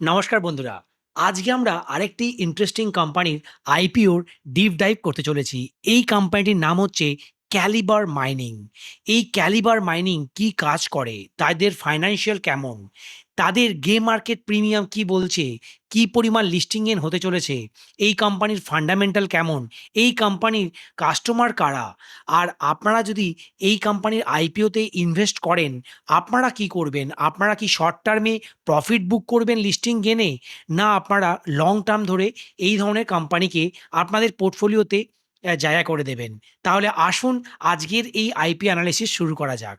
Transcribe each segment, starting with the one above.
নমস্কার বন্ধুরা। আজকে আমরা আরেকটি ইন্টারেস্টিং কোম্পানির আইপিওর ডিপ ডাইভ করতে চলেছি। এই কোম্পানিটির নাম হচ্ছে ক্যালিবার মাইনিং। এই ক্যালিবার মাইনিং কি কাজ করে? তাদের ফাইন্যান্সিয়াল কেমন? তাদের মার্কেট প্রিমিয়াম কি বলছে? কি পরিমাণ লিস্টিং এ হতে চলেছে? এই কোম্পানির ফান্ডামেন্টাল কেমন? এই কোম্পানির কাস্টমার কারা? আর আপনারা যদি এই কোম্পানির আইপিওতে ইনভেস্ট করেন, আপনারা কি করবেন? আপনারা কি শর্ট টার্মে প্রফিট বুক করবেন লিস্টিং গেনে, না আপনারা লং টার্ম ধরে এই ধরনের কোম্পানিকে আপনাদের পোর্টফোলিওতে জায়গা করে দেবেন? তাহলে আসুন আজকের এই আইপি অ্যানালিসিস শুরু করা যাক।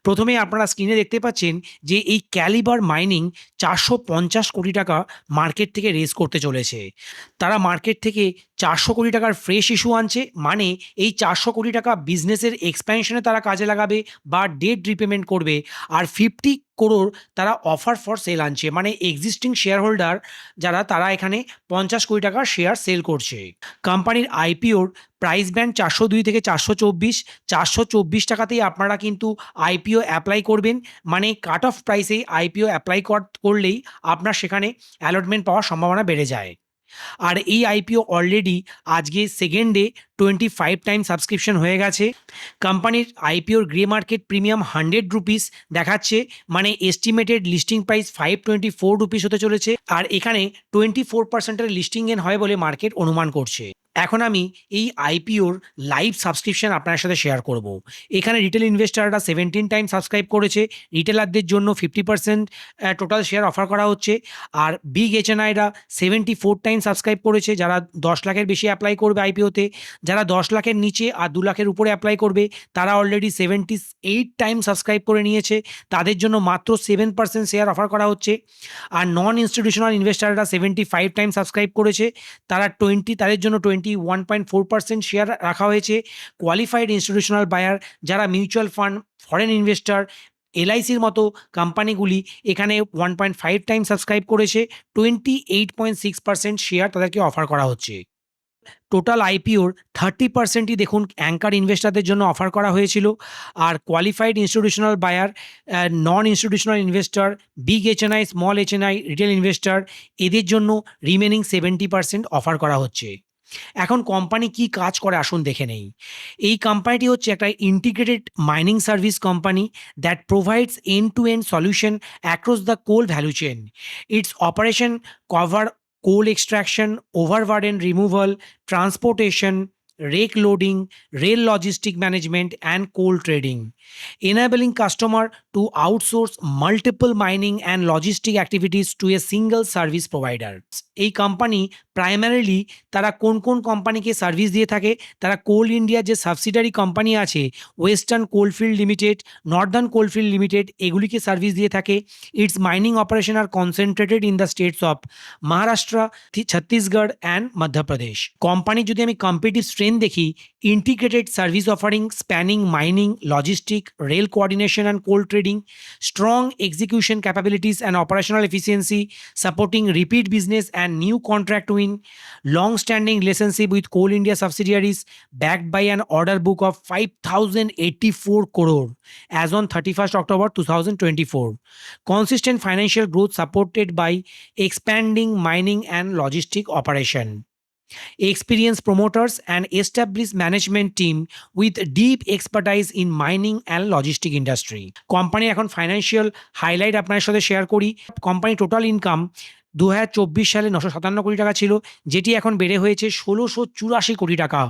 প্রথমে আপনারা স্ক্রিনে দেখতে পাচ্ছেন যে এই ক্যালিবার মাইনিং 450 কোটি টাকা মার্কেট থেকে রেজ করতে চলেছে। তারা মার্কেট থেকে 400 কোটি টাকার ফ্রেশ ইস্যু আনছে, মানে এই 400 কোটি টাকা বিজনেসের এক্সপ্যানশনে তারা কাজে লাগাবে বা ডেট রিপেমেন্ট করবে। আর 50 করোড় তারা অফার ফর সেল আনছে, মানে এক্সিস্টিং শেয়ার হোল্ডার যারা, তারা এখানে 50 কোটি টাকার শেয়ার সেল করছে। কোম্পানির আইপিওর প্রাইস ব্যান্ড 402 থেকে 424। 424 টাকাতেই আপনারা কিন্তু আইপিও অ্যাপ্লাই করবেন, মানে কাট অফ প্রাইসেই আইপিও অ্যাপ্লাই করলেই আপনার সেখানে অ্যালটমেন্ট পাওয়ার সম্ভাবনা বেড়ে যায়। আর এই আইপিও অলরেডি আজকে সেকেন্ডে 25 টাইম সাবস্ক্রিপশন হয়ে গেছে। কোম্পানির আইপিওর মার্কেট প্রিমিয়াম 100 রুপিস দেখাচ্ছে, মানে এস্টিমেটেড লিস্টিং প্রাইস 524 রুপিস হতে চলেছে। আর এখানে 24% লিস্টিং গেন হয় বলে মার্কেট অনুমান করছে। এখন আমি এই আইপিওর লাইভ সাবস্ক্রিপশন আপনার সাথে শেয়ার করব। এখানে রিটেল ইনভেস্টাররা 17 টাইম সাবস্ক্রাইব করেছে। রিটেলারদের জন্য 50% টোটাল শেয়ার অফার করা হচ্ছে। আর বিগ এইচএনআইরা 74 টাইম সাবস্ক্রাইব করেছে, যারা 10 লাখের বেশি অ্যাপ্লাই করবে আইপিওতে। যারা 10 লাখের নিচে আর 2 লাখের উপরে অ্যাপ্লাই করবে তারা অলরেডি 78 টাইম সাবস্ক্রাইব করে নিয়েছে। তাদের জন্য মাত্র 7% শেয়ার অফার করা হচ্ছে। আর নন ইনস্টিটিউশনাল ইনভেস্টাররা 75 টাইম সাবস্ক্রাইব করেছে, তাদের জন্য 21.4% শেয়ার রাখা হয়েছে। কোয়ালিফাইড ইনস্টিটিউশনাল বায়ার, যারা মিউচুয়াল ফান্ড, ফরেন ইনভেস্টর, এলআইসির মতো কোম্পানিগুলি, এখানে 1.5 টাইম সাবস্ক্রাইব করেছে। 28.6% শেয়ার তাদেরকে অফার করা হচ্ছে। টোটাল আইপিওর 30%ই দেখুন অ্যাঙ্কার ইনভেস্টারদের জন্য অফার করা হয়েছিল। আর qualified institutional buyer, non institutional investor, big HNI, small HNI, retail investor, এদের জন্য রিমেনিং 70% অফার করা হচ্ছে। এখন কোম্পানি কি কাজ করে আসুন দেখে নেই। এই কোম্পানিটি হচ্ছে একটা integrated mining service company that provides end to end solution across the coal value chain. Its operation cover coal extraction, overburden removal, transportation, rake loading, rail logistic management, and coal trading, enabling customer to outsource multiple mining and logistic activities to a single service provider. এই company primarily তারা কোন কোন কোম্পানিকে service দিয়ে থাকে? তারা coal ইন্ডিয়ার যে সাবসিডারি কোম্পানি আছে, Western Coalfield Limited, Northern Coalfield Limited, এগুলিকে সার্ভিস দিয়ে থাকে। Its mining operation are concentrated in the states of Maharashtra, Chhattisgarh and Madhya Pradesh. Company যদি আমি কম্পিটিভ স্ট্রেংথ দেখি, integrated service offering spanning mining, logistic, rail coordination and coal trading, strong execution capabilities and operational efficiency, supporting repeat business and new contract win, long standing relationship with Coal India subsidiaries, backed by an order book of 5,084 crore as on 31st October 2024. Consistent financial growth supported by expanding mining and logistic operation. Experienced promoters and established management team with deep expertise in mining and logistic industry. Company এখন financial highlight আপনার সাথে share করি। Company total income 2024 সালে 957 কোটি টাকা ছিল, যেটি এখন বেড়ে হয়েছে 1684 কোটি টাকা।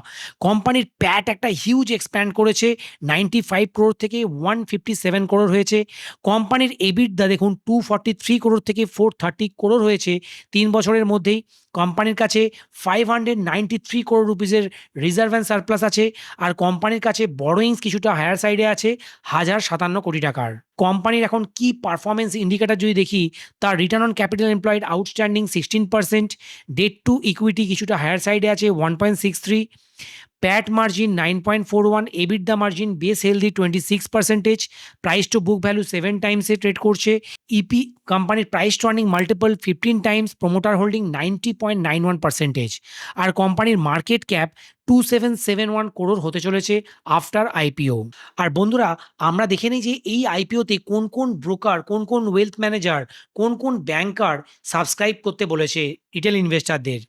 কোম্পানির প্যাট একটা হিউজ এক্সপ্যান্ড করেছে, 95 করোড় থেকে 157 করোড় হয়েছে। কোম্পানির এবিটদা দেখুন 243 করোড় থেকে 430 করোড় হয়েছে 3 বছরের মধ্যেই। কোম্পানির কাছে 593 করোড় রুপিসের রিজার্ভ অ্যান্ড সারপ্লাস আছে। আর কোম্পানির কাছে বড়োইংস কিছুটা হায়ার সাইডে আছে 1057 কোটি টাকার। কোম্পানির এখন কি পারফরমেন্স ইন্ডিকেটর যদি দেখি, তার return on capital employed outstanding 16%, debt to equity কিছুটা হায়ার সাইডে আছে 1.63, PAT margin 9.41, EBITDA margin base healthy 26%, price to book value 7 টাইমসে ট্রেড করছে। ইপি কোম্পানির price to earning multiple 15 times, promoter holding 90.91%। আর কোম্পানির মার্কেট ক্যাপ 2771 করোড় হতে চলেছে আফটার আইপিও। আর বন্ধুরা, আমরা দেখে নিই যে এই আইপিওতে কোন কোন ব্রোকার, কোন কোন ওয়েলথ ম্যানেজার, কোন কোন ব্যাংকার সাবস্ক্রাইব করতে বলেছে রিটেল ইনভেস্টারদের।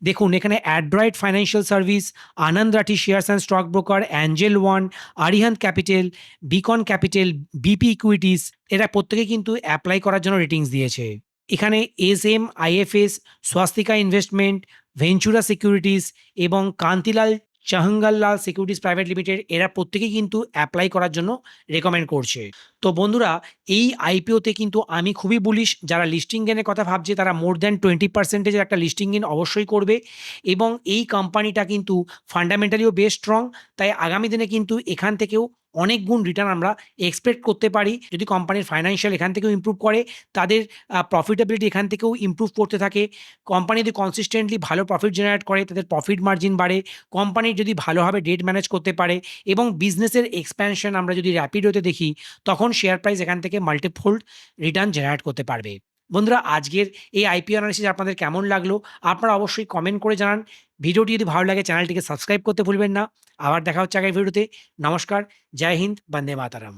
দেখুন এখানে Adroit financial service, Anand Rathi shares and stock broker, Angel One, Arihant capital, Beacon capital, BP equities, এরা প্রত্যেকে কিন্তু অ্যাপ্লাই করার জন্য রেটিংস দিয়েছে। এখানে SM, IFS, Swastika investment, Ventura securities এবং Kantilal Chhaganlal securities private limited, এরা প্রত্যেকেই কিন্তু অ্যাপ্লাই করার জন্য রেকমেন্ড করছে। তো বন্ধুরা, এই আইপিওতে কিন্তু আমি খুবই বুলিশ। যারা লিস্টিং গেনের কথা ভাবছে তারা মোর দ্যান 20% একটা লিস্টিং গেন অবশ্যই করবে। এবং এই কোম্পানিটা কিন্তু ফান্ডামেন্টালিও বেশ স্ট্রং, তাই আগামী দিনে কিন্তু এখান থেকেও অনেক গুণ রিটার্ন আমরা এক্সপেক্ট করতে পারি। যদি কোম্পানির ফাইন্যান্সিয়াল এখান থেকেও ইমপ্রুভ করে, তাদের প্রফিটেবিলিটি এখান থেকেও ইমপ্রুভ করতে থাকে, কোম্পানি যদি কনসিস্টেন্টলি ভালো প্রফিট জেনারেট করে, তাদের প্রফিট মার্জিন বাড়ে, কোম্পানি যদি ভালোভাবে ডেট ম্যানেজ করতে পারে এবং বিজনেসের এক্সপ্যানশন আমরা যদি র্যাপিড হতে দেখি, তখন শেয়ার প্রাইস এখান থেকে মাল্টিফোল্ড রিটার্ন জেনারেট করতে পারবে। বন্ধুরা, আজকের এই আইপিও অ্যানালিসিস আপনাদের কেমন লাগলো আপনারা অবশ্যই কমেন্ট করে জানান। ভিডিওটি যদি ভালো লাগে চ্যানেলটিকে সাবস্ক্রাইব করতে ভুলবেন না। আবার দেখা হচ্ছে আগের ভিডিওতে। নমস্কার, জয় হিন্দ, বন্দে মাতারাম।